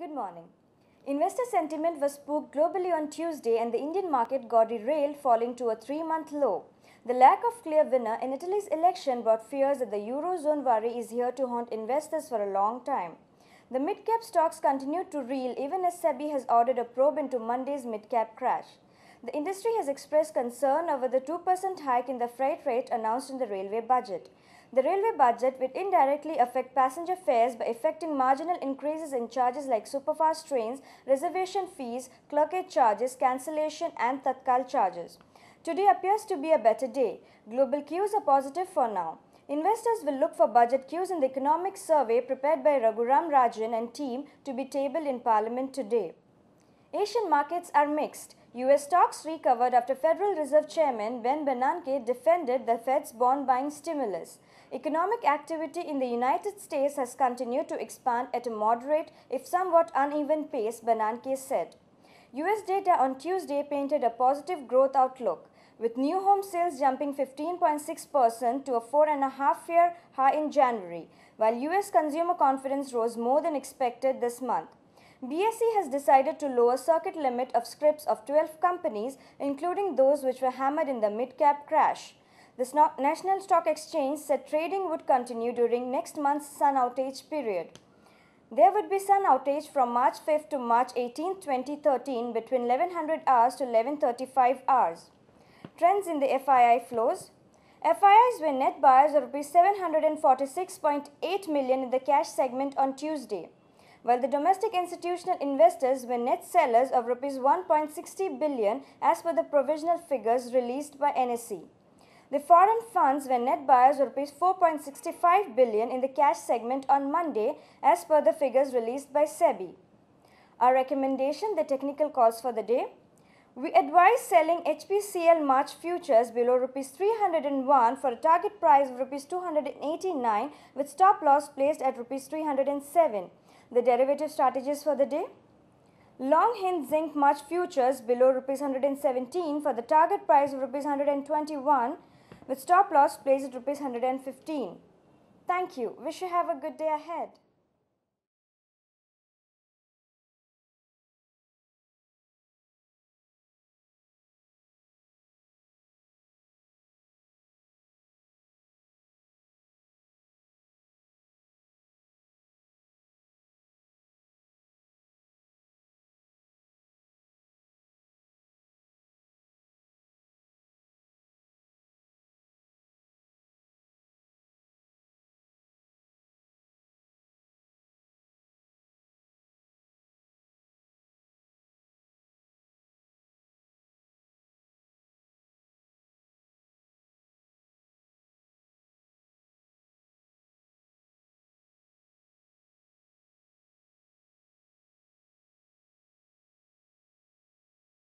Good morning. Investor sentiment was spooked globally on Tuesday and the Indian market got derailed, falling to a 3-month low. The lack of clear winner in Italy's election brought fears that the Eurozone worry is here to haunt investors for a long time. The mid-cap stocks continued to reel even as SEBI has ordered a probe into Monday's mid-cap crash. The industry has expressed concern over the 2% hike in the freight rate announced in the railway budget. The railway budget will indirectly affect passenger fares by affecting marginal increases in charges like superfast trains, reservation fees, clerkage charges, cancellation and Tatkal charges. Today appears to be a better day. Global cues are positive for now. Investors will look for budget cues in the economic survey prepared by Raghuram Rajan and team to be tabled in Parliament today. Asian markets are mixed. US stocks recovered after Federal Reserve Chairman Ben Bernanke defended the Fed's bond buying stimulus. Economic activity in the United States has continued to expand at a moderate, if somewhat uneven pace, Bernanke said. US data on Tuesday painted a positive growth outlook, with new home sales jumping 15.6% to a 4.5-year high in January, while US consumer confidence rose more than expected this month. BSE has decided to lower circuit limit of scrips of 12 companies, including those which were hammered in the mid-cap crash. The National Stock Exchange said trading would continue during next month's sun outage period. There would be sun outage from March 5th to March 18, 2013 between 1100 hours to 11:35 hours. Trends in the FII flows. FIIs were net buyers of Rs 746.8 million in the cash segment on Tuesday, while the domestic institutional investors were net sellers of Rs 1.60 billion as per the provisional figures released by NSE. The foreign funds were net buyers of Rs 4.65 billion in the cash segment on Monday as per the figures released by SEBI. Our recommendation, the technical calls for the day. We advise selling HPCL March futures below Rs 301 for a target price of Rs 289 with stop loss placed at Rs 307. The derivative strategies for the day. Long Hind Zinc March futures below Rs 117 for the target price of Rs 121 with stop loss placed at Rs 115. Thank you. Wish you have a good day ahead.